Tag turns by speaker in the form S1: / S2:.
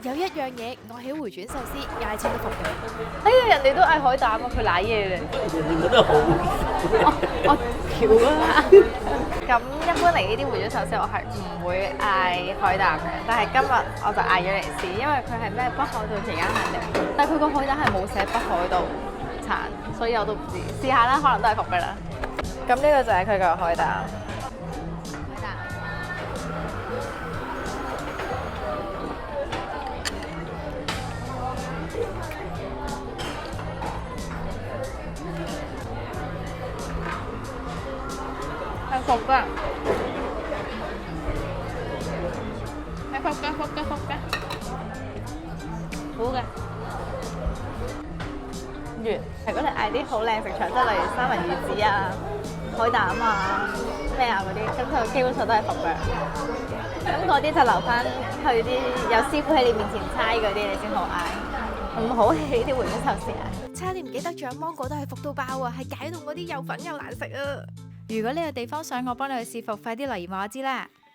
S1: 有一樣嘢我喺回轉壽司嗌親都服嘅，
S2: 哎呀，人哋都嗌海膽啊，佢舐嘢咧。
S3: 我都好
S2: 我條啊！咁一般嚟呢啲回轉壽司，我係唔會嗌海膽嘅，但係今日我就嗌咗嚟試，因為佢係咩北海道期間限定，但係佢個海膽係冇寫北海道產，所以我都唔知，試下啦，可能都係服㗎啦。咁呢個就係佢個海膽。係服㗎，係服㗎，好嘅。完，如果你嗌啲好靚食材，即係例如三文魚子啊、海膽啊、咩啊嗰啲，咁就基本上都係服嘅。咁嗰啲就留翻去啲有師傅喺你面前猜嗰啲，你先好嗌。唔好氣啲回轉壽司啊！
S1: 差啲唔記得仲有芒果都係服到爆啊，係解凍嗰啲又粉又難食啊！如果呢個地方想我幫你去試服，快啲留言話我知啦〜